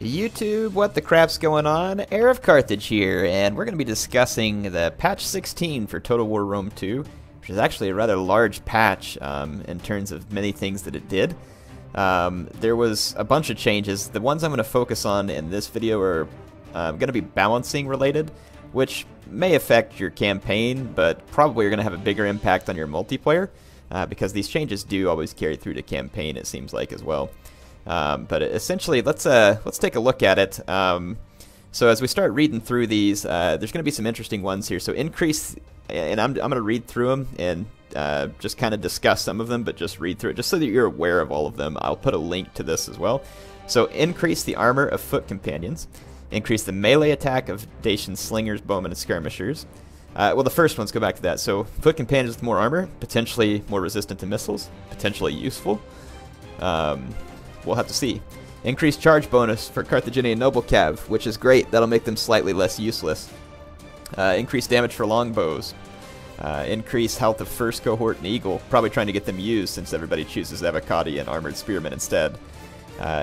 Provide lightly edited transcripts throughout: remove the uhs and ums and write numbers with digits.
YouTube, what the crap's going on? HeirofCarthage here, and we're going to be discussing the patch 16 for Total War Rome 2, which is actually a rather large patch in terms of many things that it did. There was a bunch of changes. The ones I'm going to focus on in this video are going to be balancing related, which may affect your campaign, but probably are going to have a bigger impact on your multiplayer, because these changes do always carry through to campaign, it seems like, as well. But essentially, let's take a look at it. So as we start reading through these, there's going to be some interesting ones here. So increase, and I'm going to read through them and just kind of discuss some of them, but just read through it, just so that you're aware of all of them. I'll put a link to this as well. So increase the armor of foot companions. Increase the melee attack of Dacian slingers, bowmen, and skirmishers. Well, the first ones, go back to that. So foot companions with more armor, potentially more resistant to missiles, potentially useful. We'll have to see. Increased charge bonus for Carthaginian noble cav, which is great. That'll make them slightly less useless. Increased damage for longbows. Increased health of first cohort and eagle. Probably trying to get them used since everybody chooses Avocati and armored spearmen instead.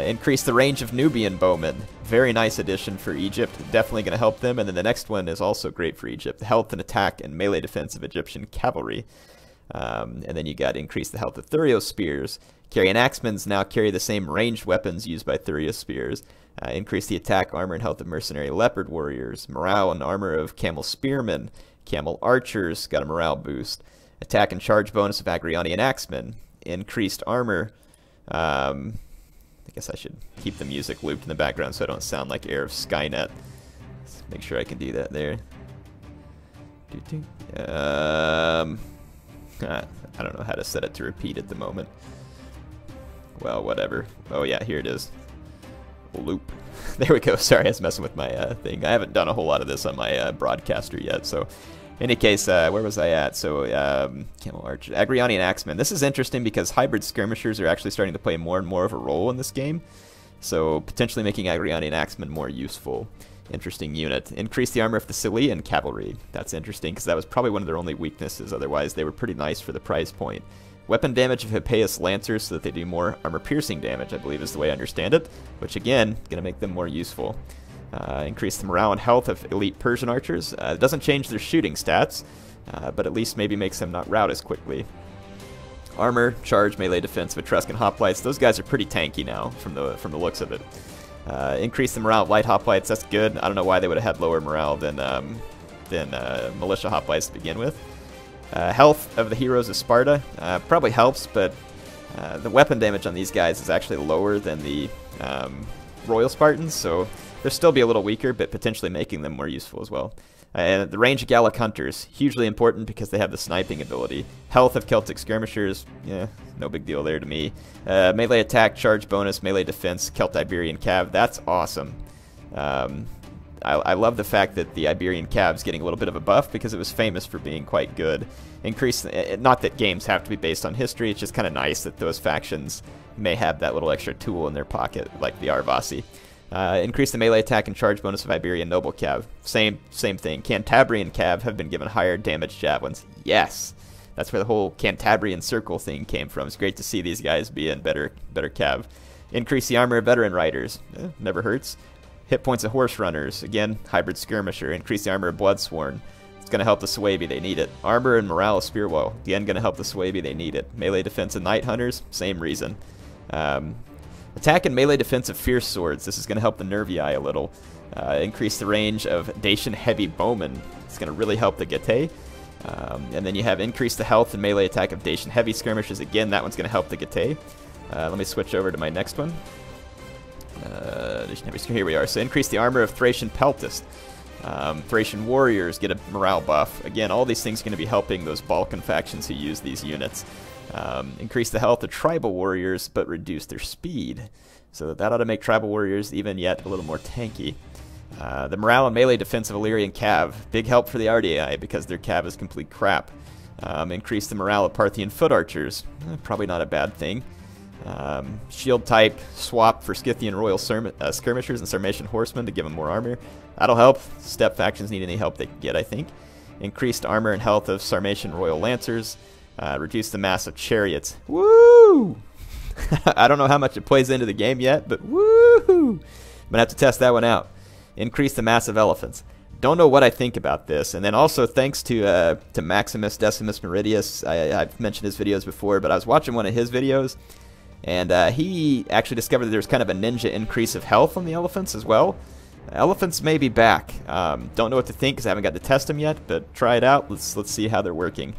Increase the range of Nubian Bowmen. Very nice addition for Egypt. Definitely going to help them. And then the next one is also great for Egypt. The health and attack and melee defense of Egyptian cavalry. And then you got increase the health of Thurio spears. Carrying axemans now carry the same ranged weapons used by Thurio spears. Increase the attack, armor, and health of mercenary leopard warriors. Morale and armor of camel spearmen. Camel archers got a morale boost. Attack and charge bonus of Agrionian axemen. Increased armor. I guess I should keep the music looped in the background so I don't sound like Air of Skynet. Let's make sure I can do that there. I don't know how to set it to repeat at the moment. Well, whatever. Oh yeah, here it is. Loop. There we go. Sorry, I was messing with my thing. I haven't done a whole lot of this on my broadcaster yet. So, in any case, where was I at? So, Camel Archer, Agrionian Axemen. This is interesting because hybrid skirmishers are actually starting to play more and more of a role in this game. So, potentially making Agrionian Axemen more useful. Interesting unit. Increase the armor of the Cillian cavalry. That's interesting because that was probably one of their only weaknesses. Otherwise, they were pretty nice for the price point. Weapon damage of Hippeus Lancers so that they do more armor-piercing damage, I believe is the way I understand it, which again, going to make them more useful. Increase the morale and health of elite Persian archers. It doesn't change their shooting stats, but at least maybe makes them not rout as quickly. Armor, charge, melee defense of Etruscan hoplites. Those guys are pretty tanky now from the looks of it. Increase the morale of light hoplites. That's good. I don't know why they would have had lower morale than militia hoplites to begin with. Health of the heroes of Sparta probably helps, but the weapon damage on these guys is actually lower than the Royal Spartans, so they'll still be a little weaker, but potentially making them more useful as well. And the range of Gallic hunters, hugely important because they have the sniping ability. Health of Celtic skirmishers, yeah, no big deal there to me. Melee attack, charge bonus, melee defense, Celt-Iberian Cav, that's awesome. I love the fact that the Iberian Calves getting a little bit of a buff because it was famous for being quite good. Increase, not that games have to be based on history, it's just kind of nice that those factions may have that little extra tool in their pocket, like the Arvasi. Increase the melee attack and charge bonus of Iberian Noble Cav. Same thing. Cantabrian Cav have been given higher damage javelins. Yes! That's where the whole Cantabrian Circle thing came from. It's great to see these guys being better Cav. Increase the armor of veteran riders. Never hurts. Hit points of horse runners. Again, hybrid skirmisher. Increase the armor of Bloodsworn. It's going to help the Suebi. They need it. Armor and morale of Spearwall. Again, going to help the Suebi. They need it. Melee defense of Night Hunters. Same reason. Attack and melee defense of Fierce Swords. This is going to help the Nervii a little. Increase the range of Dacian Heavy Bowmen. It's going to really help the Getae. And then you have increase the health and melee attack of Dacian Heavy Skirmishers. Again, that one's going to help the Getae. Let me switch over to my next one. Here we are. So increase the armor of Thracian Peltist. Thracian warriors get a morale buff. Again, all these things are going to be helping those Balkan factions who use these units. Increase the health of tribal warriors, but reduce their speed. So that ought to make tribal warriors even yet a little more tanky. The morale and melee defense of Illyrian Cav. Big help for the RDI because their Cav is complete crap. Increase the morale of Parthian foot archers. Probably not a bad thing. Shield type swap for Scythian Royal Skirmishers and Sarmatian Horsemen to give them more armor. That'll help. Steppe factions need any help they can get, I think. Increased armor and health of Sarmatian Royal Lancers. Reduce the mass of chariots. Woo! I don't know how much it plays into the game yet, but woo! I'm gonna have to test that one out. Increase the mass of elephants. Don't know what I think about this. And then also thanks to Maximus Decimus Meridius. I've mentioned his videos before, but I was watching one of his videos, and he actually discovered that there's kind of a ninja increase of health on the elephants as well. Elephants may be back. Don't know what to think because I haven't got to test them yet, but try it out. Let's see how they're working.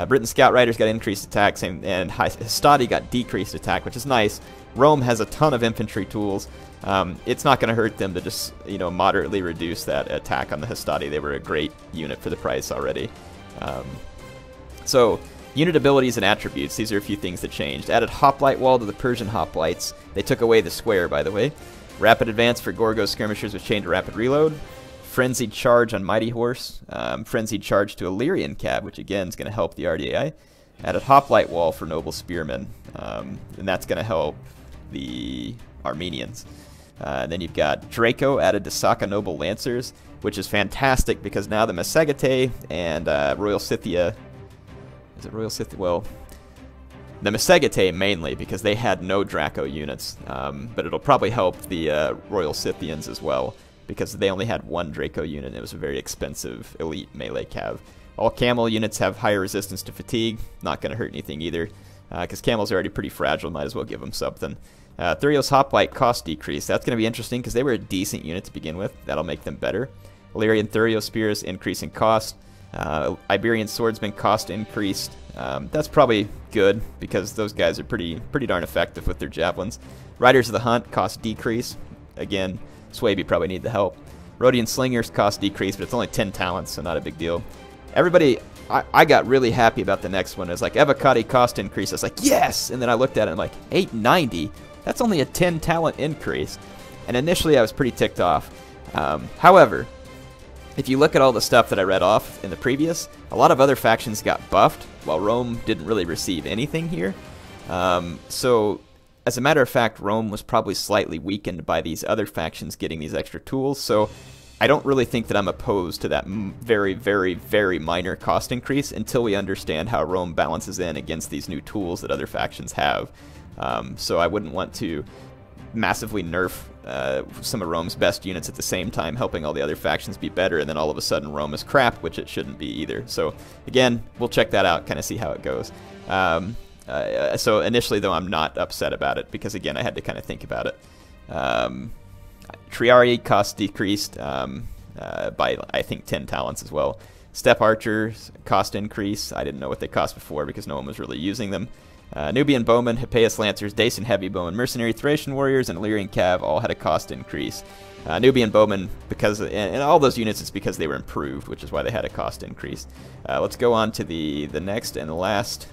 Britain Scout Riders got increased attack, and Hastati got decreased attack, which is nice. Rome has a ton of infantry tools. It's not going to hurt them to just, moderately reduce that attack on the Hastati. They were a great unit for the price already. So, unit abilities and attributes. These are a few things that changed. Added Hoplite Wall to the Persian Hoplites. They took away the square, by the way. Rapid Advance for Gorgo Skirmishers was changed to Rapid Reload. Frenzied Charge on Mighty Horse. Frenzied Charge to Illyrian Cab, which again is going to help the RDI. Added Hoplite Wall for Noble Spearmen. And that's going to help the Armenians. Then you've got Draco added to Saka Noble Lancers, which is fantastic because now the Massagetei and Royal Scythia... Is it Royal Scythia? Well, the Massagetei mainly because they had no Draco units. But it'll probably help the Royal Scythians as well because they only had one Draco unit and it was a very expensive elite melee cav. All camel units have higher resistance to fatigue. Not going to hurt anything either because camels are already pretty fragile. Might as well give them something. Thurios Hoplite cost decrease. That's going to be interesting because they were a decent unit to begin with. That'll make them better. Illyrian Thurio Spears increase in cost. Iberian Swordsman cost increased. That's probably good because those guys are pretty darn effective with their javelins. Riders of the Hunt cost decrease. Again, Swaby probably need the help. Rhodian Slingers cost decrease, but it's only 10 talents, so not a big deal. Everybody, I got really happy about the next one. It's like Evocati cost increase. I was like, yes! And then I looked at it and I'm like, 890? That's only a 10 talent increase. And initially I was pretty ticked off. However, if you look at all the stuff that I read off in the previous, a lot of other factions got buffed, while Rome didn't really receive anything here. So, as a matter of fact, Rome was probably slightly weakened by these other factions getting these extra tools, so I don't really think that I'm opposed to that very, very, very minor cost increase until we understand how Rome balances in against these new tools that other factions have. So I wouldn't want to massively nerf some of Rome's best units at the same time, helping all the other factions be better, and then all of a sudden Rome is crap, which it shouldn't be either. So again, we'll check that out, kind of see how it goes. So initially, though, I'm not upset about it, because again, I had to kind of think about it. Triarii cost decreased by, I think, 10 talents as well. Steppe Archers cost increase. I didn't know what they cost before because no one was really using them. Nubian Bowmen, Hippeus Lancers, Dacian Heavy Bowmen, Mercenary Thracian Warriors, and Illyrian Cav all had a cost increase. Nubian Bowmen, because and all those units, it's because they were improved, which is why they had a cost increase. Let's go on to the next and the last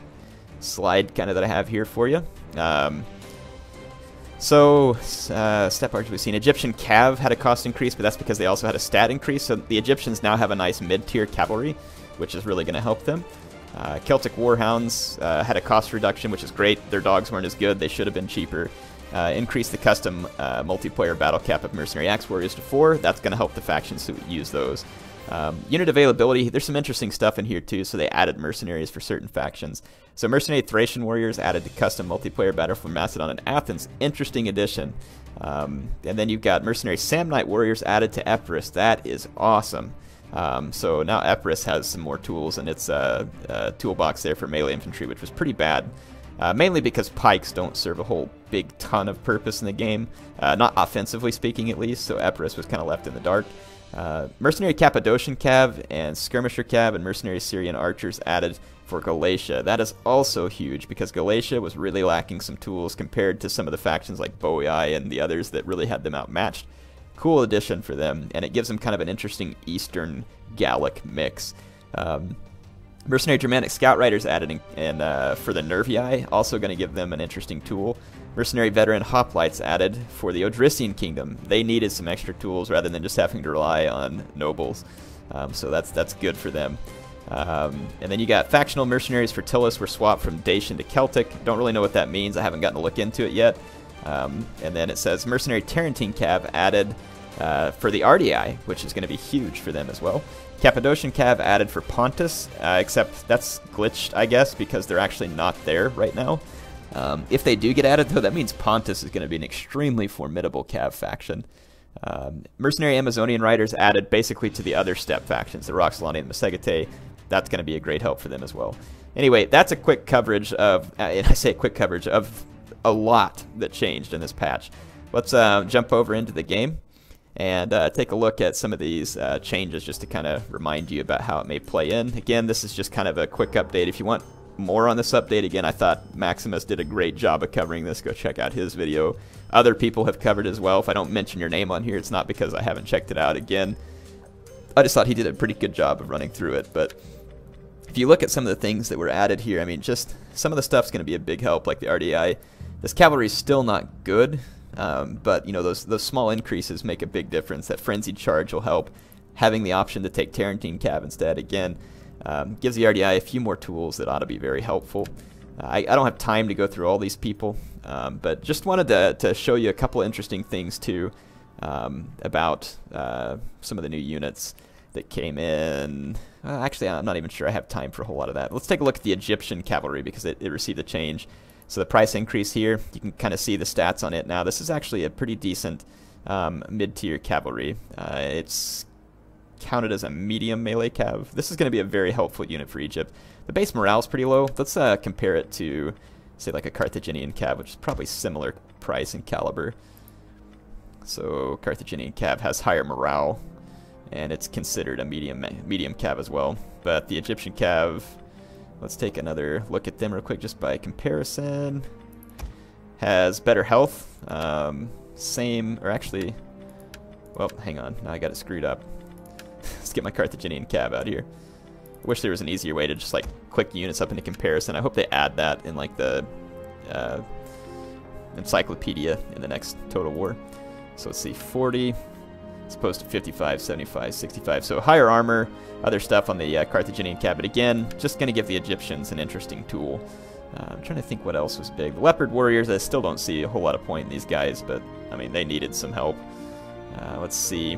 slide kind of that I have here for you. Steppe Archers, we've seen Egyptian Cav had a cost increase, but that's because they also had a stat increase. So the Egyptians now have a nice mid-tier cavalry, which is really going to help them. Celtic Warhounds had a cost reduction, which is great. Their dogs weren't as good. They should have been cheaper. Increased the custom multiplayer battle cap of Mercenary Axe Warriors to 4. That's going to help the factions who use those. Unit availability, there's some interesting stuff in here too, so they added mercenaries for certain factions. So Mercenary Thracian Warriors added to custom multiplayer battle for Macedon and Athens. Interesting addition. And then you've got Mercenary Samnite Warriors added to Epirus. That is awesome. So now Epirus has some more tools in its toolbox there for melee infantry, which was pretty bad. Mainly because pikes don't serve a whole big ton of purpose in the game, not offensively speaking at least, so Epirus was kind of left in the dark. Mercenary Cappadocian Cav and Skirmisher Cav and Mercenary Syrian Archers added for Galatia. That is also huge because Galatia was really lacking some tools compared to some of the factions like Boii and the others that really had them outmatched. Cool addition for them, and it gives them kind of an interesting Eastern Gallic mix. Mercenary Germanic Scout Riders added for the Nervii, also going to give them an interesting tool. Mercenary Veteran Hoplites added for the Odrysian Kingdom. They needed some extra tools rather than just having to rely on nobles, so that's good for them. And then you got Factional Mercenaries for Tillus were swapped from Dacian to Celtic. Don't really know what that means. I haven't gotten to look into it yet. And then it says Mercenary Tarentine Cav added for the RDI, which is going to be huge for them as well. Cappadocian Cav added for Pontus, except that's glitched, I guess, because they're actually not there right now. If they do get added, though, that means Pontus is going to be an extremely formidable Cav faction. Mercenary Amazonian Riders added basically to the other step factions, the Roxolani and the Masegete. That's going to be a great help for them as well. Anyway, that's a quick coverage of, and I say quick coverage of a lot that changed in this patch. Let's jump over into the game and take a look at some of these changes just to kind of remind you about how it may play in. Again, this is just kind of a quick update. If you want more on this update, again, I thought Maximus did a great job of covering this. Go check out his video. Other people have covered as well. If I don't mention your name on here, it's not because I haven't checked it out. Again, I just thought he did a pretty good job of running through it. But if you look at some of the things that were added here, I mean, just some of the stuff's going to be a big help, like the RDI. This cavalry is still not good, but you know, those small increases make a big difference. That frenzied charge will help. Having the option to take Tarantine Cav instead, again, gives the RDI a few more tools that ought to be very helpful. I don't have time to go through all these people, but just wanted to show you a couple interesting things too about some of the new units that came in. Actually, I'm not even sure I have time for a whole lot of that. Let's take a look at the Egyptian cavalry because it received a change. So the price increase here, you can kind of see the stats on it now. This is actually a pretty decent mid-tier cavalry. It's counted as a medium melee cav. This is going to be a very helpful unit for Egypt. The base morale is pretty low. Let's compare it to, say, like a Carthaginian cav, which is probably similar price and caliber. So Carthaginian cav has higher morale, and it's considered a medium cav as well. But the Egyptian cav, let's take another look at them real quick just by comparison. Has better health, same, or actually, well, hang on, now I got it screwed up. Let's get my Carthaginian cav out here. I wish there was an easier way to just like click units up into comparison. I hope they add that in like the encyclopedia in the next Total War. So let's see, 40 as opposed to 55, 75, 65. So higher armor, other stuff on the Carthaginian cav. But again, just going to give the Egyptians an interesting tool. I'm trying to think what else was big. The Leopard Warriors, I still don't see a whole lot of point in these guys, but I mean, they needed some help. Let's see.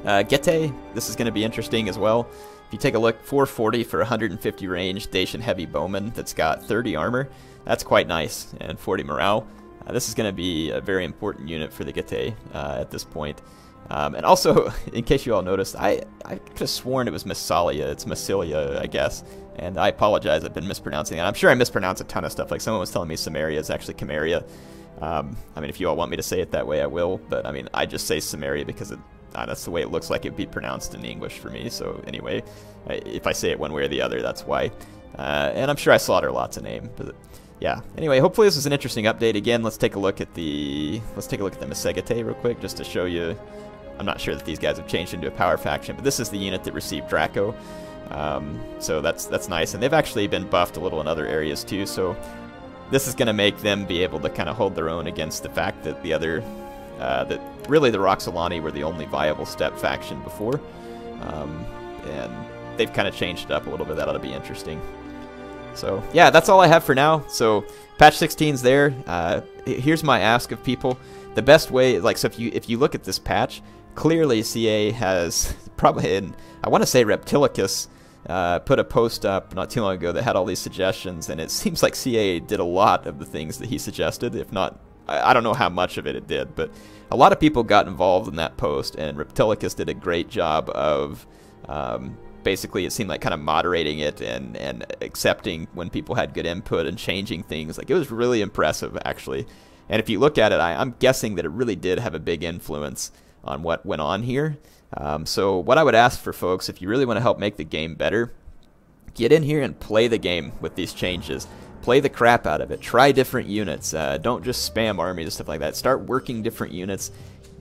Getae, this is going to be interesting as well. If you take a look, 440 for 150 range, Dacian Heavy Bowman that's got 30 armor. That's quite nice, and 40 morale. This is going to be a very important unit for the Getae at this point. And also, in case you all noticed, I could have sworn it was Massalia. It's Massilia, I guess. And I apologize, I've been mispronouncing it. I'm sure I mispronounce a ton of stuff. Like someone was telling me Samaria is actually Camarria. I mean, if you all want me to say it that way, I will. But I mean, I just say Samaria because that's the way it looks like it would be pronounced in English for me. So anyway, if I say it one way or the other, that's why. And I'm sure I slaughter lots of names. But yeah. Anyway, hopefully this is an interesting update. Again, let's take a look at the Masegete real quick, just to show you. I'm not sure that these guys have changed into a power faction, but this is the unit that received Draco. So that's nice, and they've actually been buffed a little in other areas too. So this is going to make them be able to kind of hold their own against the fact that the other, that really the Roxolani were the only viable step faction before, and they've kind of changed it up a little bit. That ought to be interesting. So yeah, that's all I have for now. So patch 16's there. Here's my ask of people. The best way, like, so if you look at this patch, clearly CA has probably, and I want to say Reptilicus put a post up not too long ago that had all these suggestions, and it seems like CA did a lot of the things that he suggested. If not, I don't know how much of it did, but a lot of people got involved in that post, and Reptilicus did a great job of basically, it seemed like kind of moderating it and accepting when people had good input and changing things. Like, it was really impressive, actually. And if you look at it, I'm guessing that it really did have a big influence on what went on here. So what I would ask for folks, if you really want to help make the game better, get in here and play the game with these changes. Play the crap out of it. Try different units. Don't just spam armies and stuff like that. Start working different units.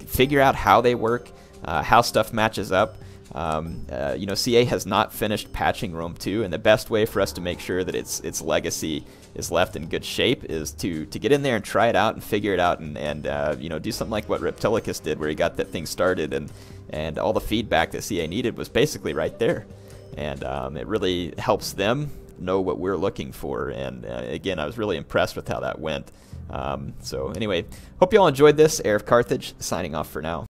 Figure out how they work, how stuff matches up. You know, CA has not finished patching Rome 2, and the best way for us to make sure that its legacy is left in good shape is to get in there and try it out and figure it out, and you know, do something like what Reptilicus did, where he got that thing started, and all the feedback that CA needed was basically right there, and it really helps them know what we're looking for. And again, I was really impressed with how that went. So anyway, hope you all enjoyed this. HeirofCarthage signing off for now.